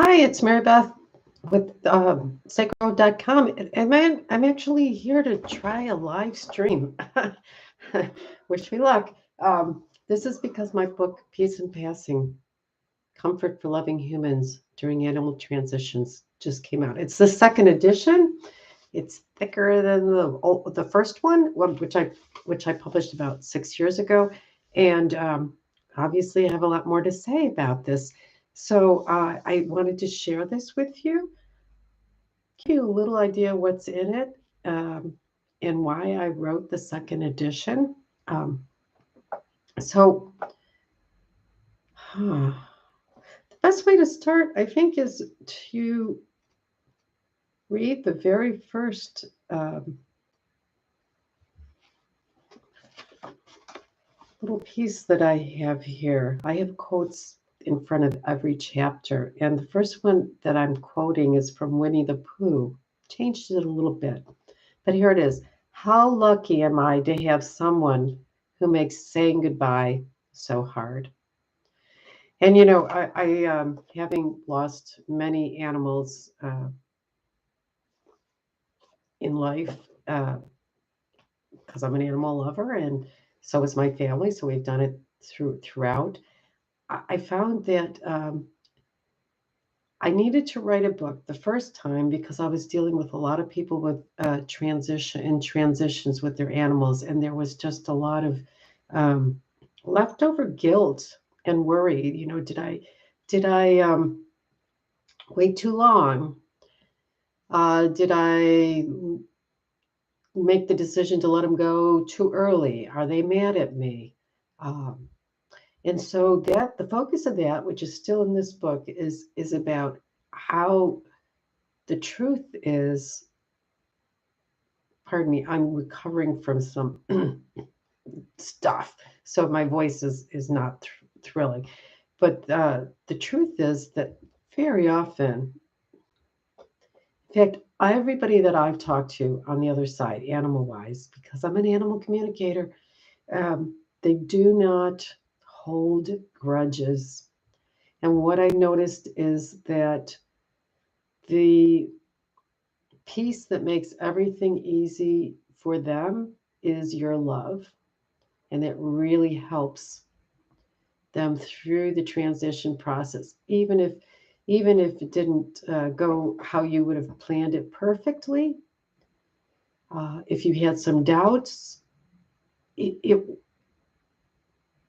Hi, it's Maribeth with Sacred.com. And I'm actually here to try a live stream. Wish me luck. This is because my book, Peace and Passing Comfort for Loving Humans During Animal Transitions, just came out. It's the second edition. It's thicker than the first one, which I published about 6 years ago. And obviously, I have a lot more to say about this. So I wanted to share this with you, give you a little idea what's in it, and why I wrote the second edition. Um, so the best way to start, I think, is to read the very first little piece that I have here. I have quotes in front of every chapter, and the first one that I'm quoting is from Winnie the Pooh. Changed it a little bit, but here it is. How lucky am I to have someone who makes saying goodbye so hard? And I having lost many animals in life, because I'm an animal lover, and so is my family. So we've done it throughout. I found that I needed to write a book the first time because I was dealing with a lot of people with transitions with their animals, and there was just a lot of um, leftover guilt and worry. Did I wait too long? Did I make the decision to let them go too early? Are they mad at me? Um, And so that the focus of that, which is still in this book, is about how the truth is. Pardon me, I'm recovering from some stuff, so my voice is not thrilling. But the truth is that very often, in fact, everybody that I've talked to on the other side, animal wise, because I'm an animal communicator, they do not hold grudges. And what I noticed is that the piece that makes everything easy for them is your love. And it really helps them through the transition process, even if it didn't go how you would have planned it perfectly. If you had some doubts, it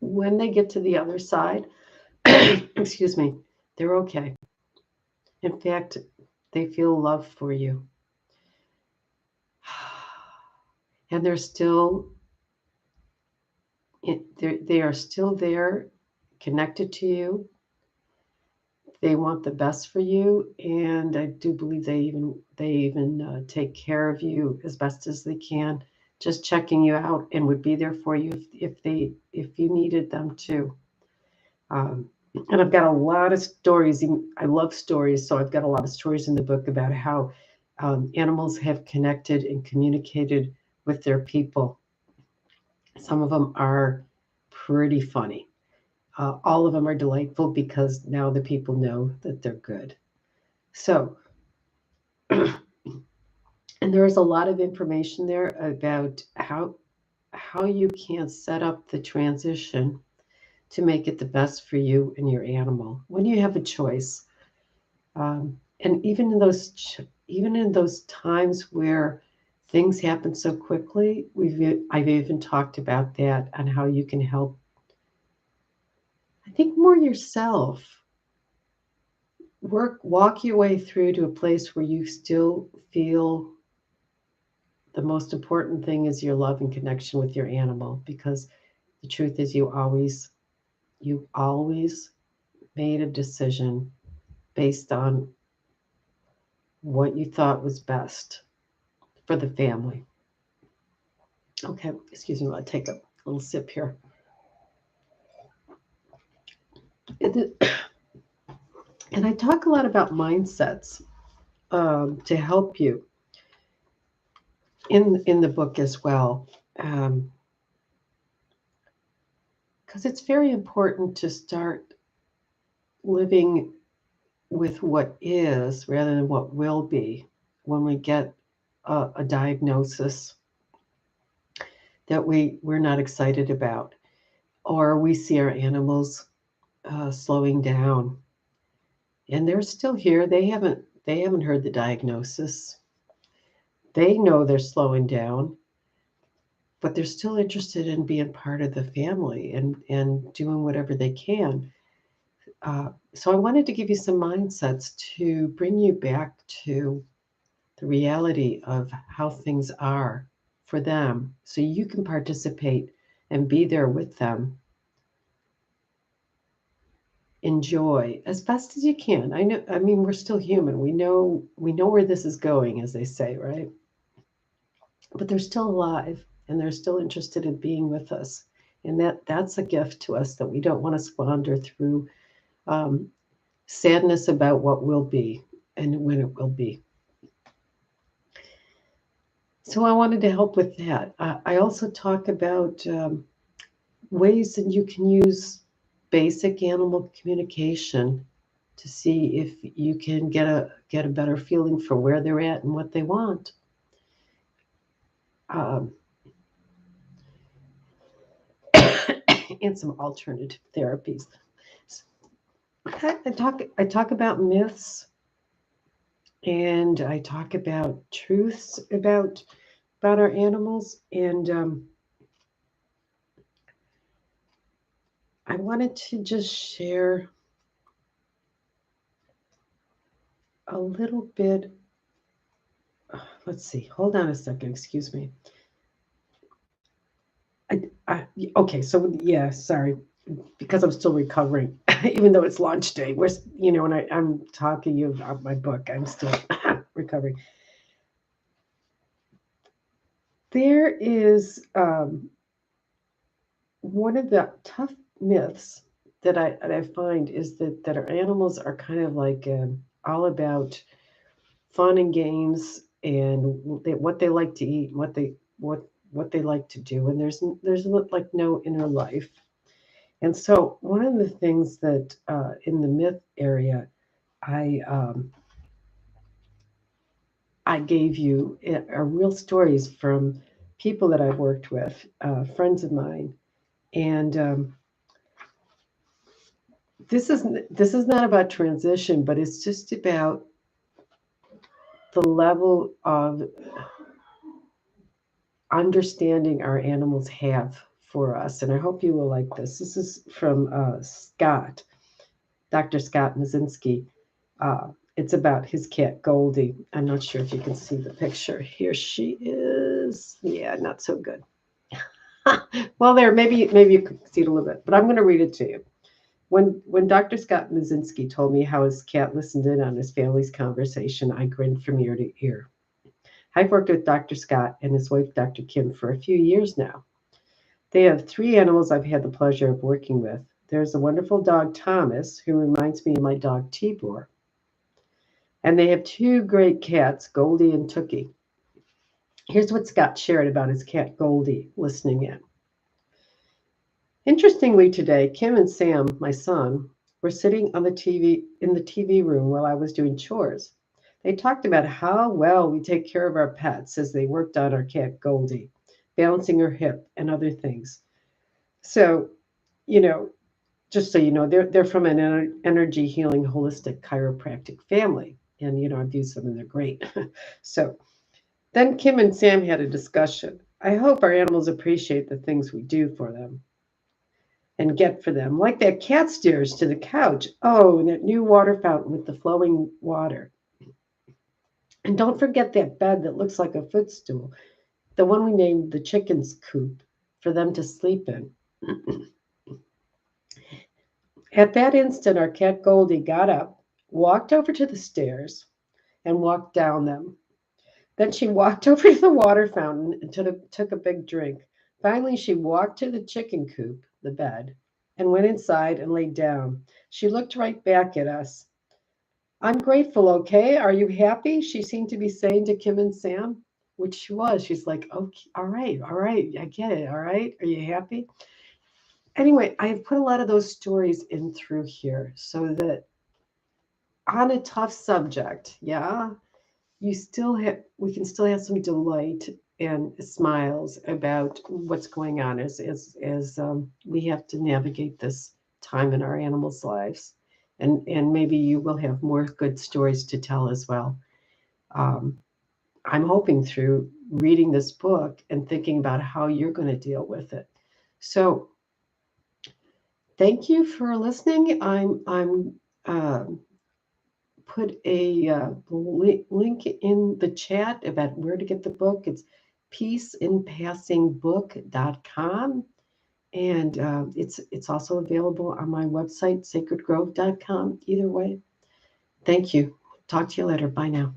when they get to the other side, excuse me, they're okay. In fact, they feel love for you. And they are still there, connected to you. They want the best for you, and I do believe they even take care of you as best as they can, just checking you out, and would be there for you if you needed them to. Um, and I've got a lot of stories. I love stories, so I've got a lot of stories in the book about how animals have connected and communicated with their people. Some of them are pretty funny. All of them are delightful because now the people know that they're good. So, and there is a lot of information there about how you can set up the transition to make it the best for you and your animal when you have a choice. And even in those times where things happen so quickly, I've even talked about that and how you can help. I think more yourself walk your way through to a place where you still feel the most important thing is your love and connection with your animal, because the truth is you always made a decision based on what you thought was best for the family. Okay, excuse me, I'll take a little sip here. And I talk a lot about mindsets to help you in the book as well, because it's very important to start living with what is rather than what will be when we get a diagnosis that we're not excited about, or we see our animals slowing down, and they're still here. They haven't heard the diagnosis. They know they're slowing down, but they're still interested in being part of the family and doing whatever they can. So I wanted to give you some mindsets to bring you back to the reality of how things are for them so you can participate and be there with them. Enjoy as best as you can. I mean we're still human. We know where this is going, as they say, right? But they're still alive and they're still interested in being with us. And that's a gift to us that we don't want to squander through um, sadness about what will be and when it will be. So I wanted to help with that. I also talk about ways that you can use basic animal communication to see if you can get a better feeling for where they're at and what they want. Um, and some alternative therapies. I talk about myths, and I talk about truths about our animals, and I wanted to just share a little bit. Let's see. Hold on a second. Excuse me. I, okay. So yeah, sorry, because I'm still recovering, even though it's launch day. When I'm talking to you about my book, I'm still recovering. There is one of the tough myths that I find is that our animals are kind of like all about fun and games and what they like to eat, what they like to do, and there's like no inner life. And so one of the things that in the myth area, I um, I gave you are real stories from people that I've worked with, friends of mine, and this is not about transition, but it's just about the level of understanding our animals have for us. And I hope you will like this. This is from Scott, Dr. Scott Mazinski. Uh, it's about his cat Goldie. I'm not sure if you can see the picture. Here she is. Yeah, not so good. Well, there, maybe you can see it a little bit, but I'm going to read it to you. When Dr. Scott Mazinski told me how his cat listened in on his family's conversation, I grinned from ear to ear. I've worked with Dr. Scott and his wife, Dr. Kim, for a few years now. They have three animals I've had the pleasure of working with. There's a wonderful dog, Thomas, who reminds me of my dog, Tibor. And they have two great cats, Goldie and Tookie. Here's what Scott shared about his cat, Goldie, listening in. Interestingly, today, Kim and Sam, my son, were sitting on the TV in the TV room while I was doing chores. They talked about how well we take care of our pets as they worked on our cat Goldie, balancing her hip and other things. So, you know, just so you know, they're from an energy healing holistic chiropractic family. And I've used them and they're great. So then Kim and Sam had a discussion. I hope our animals appreciate the things we do for them and get for them, like that cat stairs to the couch. Oh, and that new water fountain with the flowing water. And don't forget that bed that looks like a footstool, the one we named the chicken's coop for them to sleep in. At that instant, our cat Goldie got up, walked over to the stairs, and walked down them. Then she walked over to the water fountain and took a big drink. Finally, she walked to the chicken coop, the bed, and went inside and laid down. She looked right back at us. I'm grateful, okay? Are you happy? She seemed to be saying to Kim and Sam, which she was. She's like, okay, all right, I get it, all right? Are you happy? Anyway, I've put a lot of those stories in through here so that on a tough subject, yeah, we can still have some delight and smiles about what's going on as we have to navigate this time in our animals' lives, and maybe you will have more good stories to tell as well. Um, I'm hoping through reading this book and thinking about how you're going to deal with it. So thank you for listening. I'm put a link in the chat about where to get the book. It's peaceinpassingbook.com, and it's also available on my website sacredgrove.com. Either way, thank you. Talk to you later. Bye now.